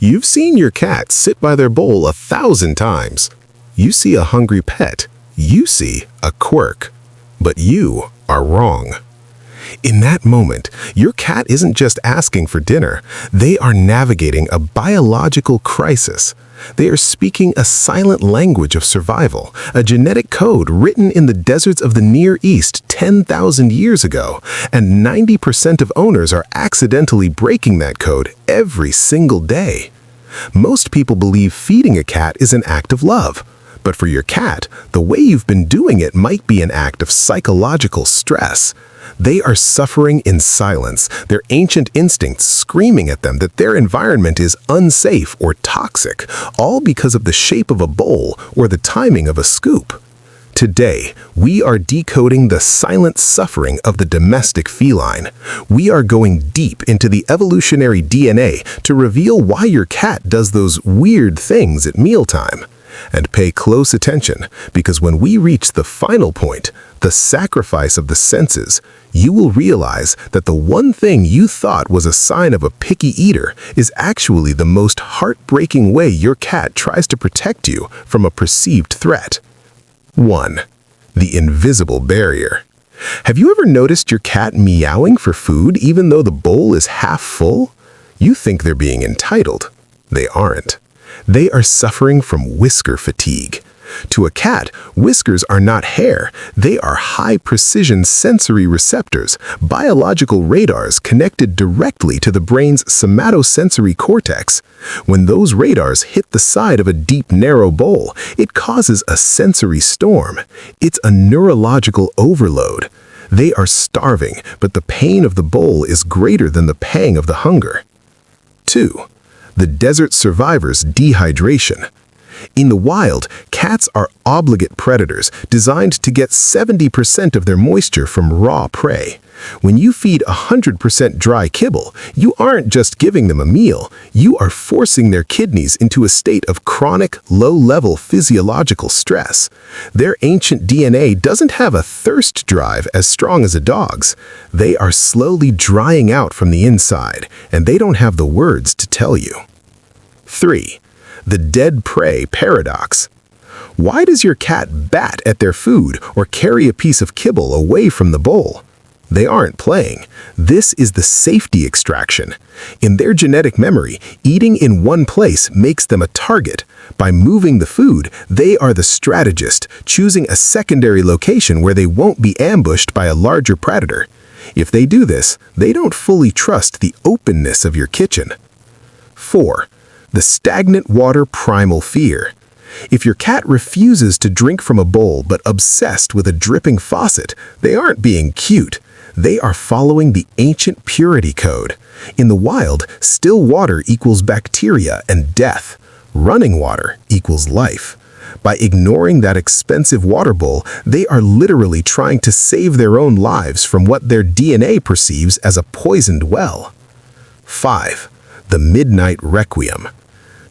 You've seen your cat sit by their bowl 1,000 times. You see a hungry pet. You see a quirk. But you are wrong. In that moment, your cat isn't just asking for dinner. They are navigating a biological crisis. They are speaking a silent language of survival, a genetic code written in the deserts of the Near East 10,000 years ago, and 90% of owners are accidentally breaking that code every single day. Most people believe feeding a cat is an act of love. But for your cat, the way you've been doing it might be an act of psychological stress. They are suffering in silence, their ancient instincts screaming at them that their environment is unsafe or toxic, all because of the shape of a bowl or the timing of a scoop. Today, we are decoding the silent suffering of the domestic feline. We are going deep into the evolutionary DNA to reveal why your cat does those weird things at mealtime. And pay close attention, because when we reach the final point, the sacrifice of the senses, you will realize that the one thing you thought was a sign of a picky eater is actually the most heartbreaking way your cat tries to protect you from a perceived threat. 1. The invisible barrier. Have you ever noticed your cat meowing for food even though the bowl is half full? You think they're being entitled. They aren't. They are suffering from whisker fatigue. To a cat, whiskers are not hair. They are high-precision sensory receptors, biological radars connected directly to the brain's somatosensory cortex. When those radars hit the side of a deep, narrow bowl, it causes a sensory storm. It's a neurological overload. They are starving, but the pain of the bowl is greater than the pang of the hunger. 2. The desert survivor's dehydration. In the wild, cats are obligate predators designed to get 70% of their moisture from raw prey. When you feed 100% dry kibble, you aren't just giving them a meal, you are forcing their kidneys into a state of chronic, low-level physiological stress. Their ancient DNA doesn't have a thirst drive as strong as a dog's. They are slowly drying out from the inside, and they don't have the words to tell you. 3. The dead prey paradox. Why does your cat bat at their food or carry a piece of kibble away from the bowl? They aren't playing. This is the safety extraction. In their genetic memory, eating in one place makes them a target. By moving the food, they are the strategist, choosing a secondary location where they won't be ambushed by a larger predator. If they do this, they don't fully trust the openness of your kitchen. 4. The stagnant water primal fear. If your cat refuses to drink from a bowl but obsessed with a dripping faucet, they aren't being cute. They are following the ancient purity code. In the wild, still water equals bacteria and death. Running water equals life. By ignoring that expensive water bowl, they are literally trying to save their own lives from what their DNA perceives as a poisoned well. 5. The midnight requiem.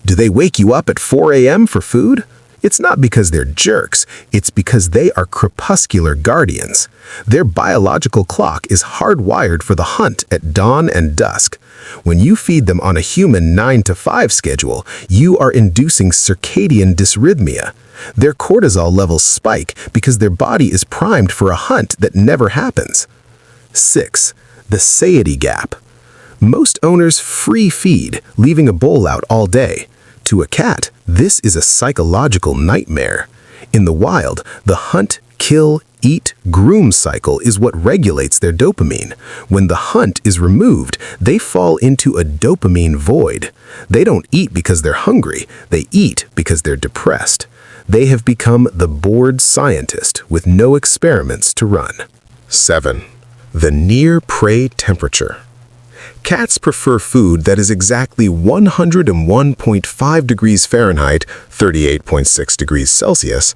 Do they wake you up at 4 a.m. for food? It's not because they're jerks, it's because they are crepuscular guardians. Their biological clock is hardwired for the hunt at dawn and dusk. When you feed them on a human 9 to 5 schedule, you are inducing circadian dysrhythmia. Their cortisol levels spike because their body is primed for a hunt that never happens. 6. The satiety gap. Most owners free feed, leaving a bowl out all day. To a cat, this is a psychological nightmare. In the wild, the hunt, kill, eat, groom cycle is what regulates their dopamine. When the hunt is removed, they fall into a dopamine void. They don't eat because they're hungry, they eat because they're depressed. They have become the bored scientist with no experiments to run. 7. The near prey temperature. Cats prefer food that is exactly 101.5 degrees Fahrenheit, 38.6 degrees Celsius.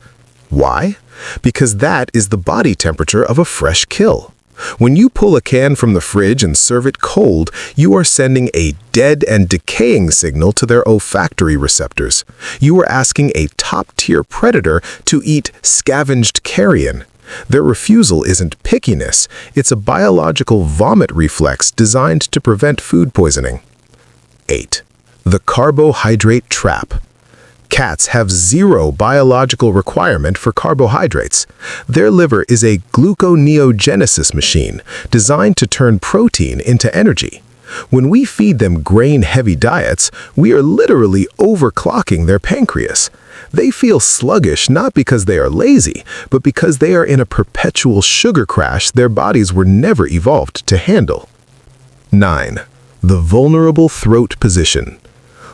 Why? Because that is the body temperature of a fresh kill. When you pull a can from the fridge and serve it cold, you are sending a dead and decaying signal to their olfactory receptors. You are asking a top-tier predator to eat scavenged carrion. Their refusal isn't pickiness, it's a biological vomit reflex designed to prevent food poisoning. 8. The carbohydrate trap. Cats have zero biological requirement for carbohydrates. Their liver is a gluconeogenesis machine designed to turn protein into energy. When we feed them grain-heavy diets, we are literally overclocking their pancreas. They feel sluggish not because they are lazy, but because they are in a perpetual sugar crash their bodies were never evolved to handle. 9. The vulnerable throat position.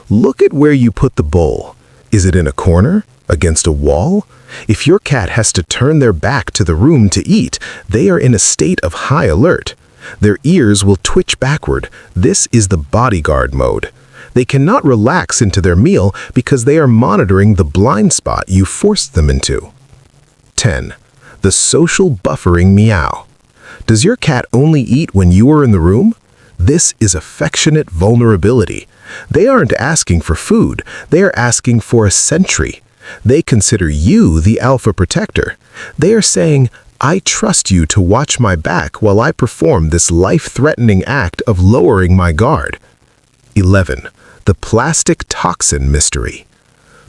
Look at where you put the bowl. Is it in a corner? Against a wall? If your cat has to turn their back to the room to eat, they are in a state of high alert. Their ears will twitch backward. This is the bodyguard mode. They cannot relax into their meal because they are monitoring the blind spot you forced them into. 10. The social buffering meow. Does your cat only eat when you are in the room? This is affectionate vulnerability. They aren't asking for food, they are asking for a sentry. They consider you the alpha protector. They are saying, I trust you to watch my back while I perform this life-threatening act of lowering my guard. 11. The plastic toxin mystery.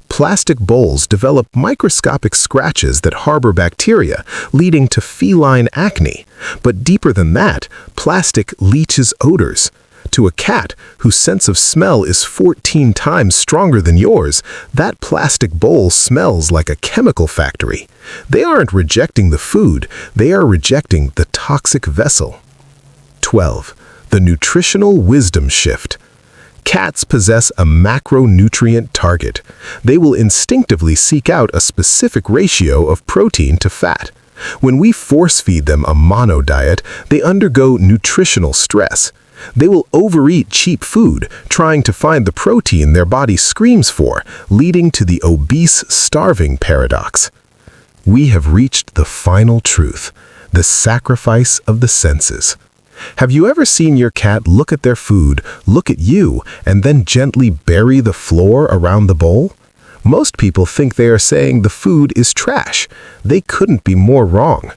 Plastic bowls develop microscopic scratches that harbor bacteria, leading to feline acne. But deeper than that, plastic leaches odors. To a cat whose sense of smell is 14 times stronger than yours, that plastic bowl smells like a chemical factory. They aren't rejecting the food, they are rejecting the toxic vessel. 12. The nutritional wisdom shift. Cats possess a macronutrient target. They will instinctively seek out a specific ratio of protein to fat. When we force-feed them a mono diet, they undergo nutritional stress. They will overeat cheap food, trying to find the protein their body screams for, leading to the obese, starving paradox. We have reached the final truth, the sacrifice of the senses. Have you ever seen your cat look at their food, look at you, and then gently bury the floor around the bowl? Most people think they are saying the food is trash. They couldn't be more wrong.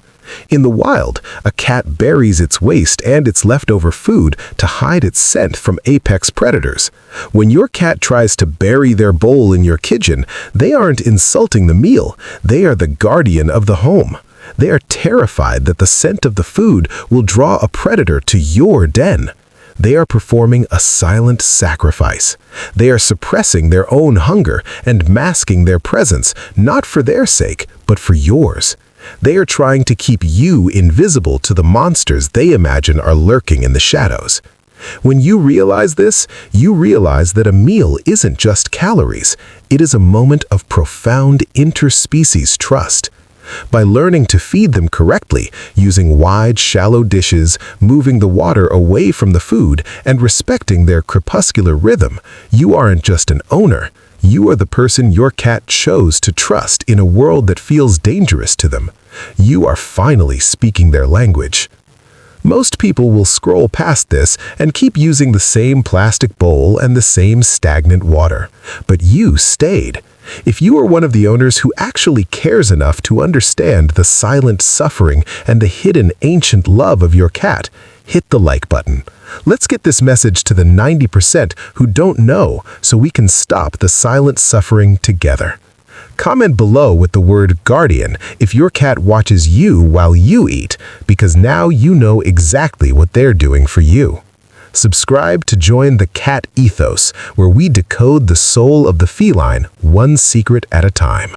In the wild, a cat buries its waste and its leftover food to hide its scent from apex predators. When your cat tries to bury their bowl in your kitchen, they aren't insulting the meal. They are the guardian of the home. They are terrified that the scent of the food will draw a predator to your den. They are performing a silent sacrifice. They are suppressing their own hunger and masking their presence, not for their sake, but for yours. They are trying to keep you invisible to the monsters they imagine are lurking in the shadows. When you realize this, you realize that a meal isn't just calories. It is a moment of profound interspecies trust. By learning to feed them correctly, using wide, shallow dishes, moving the water away from the food, and respecting their crepuscular rhythm, you aren't just an owner. You are the person your cat chose to trust in a world that feels dangerous to them. You are finally speaking their language. Most people will scroll past this and keep using the same plastic bowl and the same stagnant water. But you stayed. If you are one of the owners who actually cares enough to understand the silent suffering and the hidden ancient love of your cat, hit the like button. Let's get this message to the 90% who don't know so we can stop the silent suffering together. Comment below with the word guardian if your cat watches you while you eat, because now you know exactly what they're doing for you. Subscribe to join the Cat Ethos, where we decode the soul of the feline one secret at a time.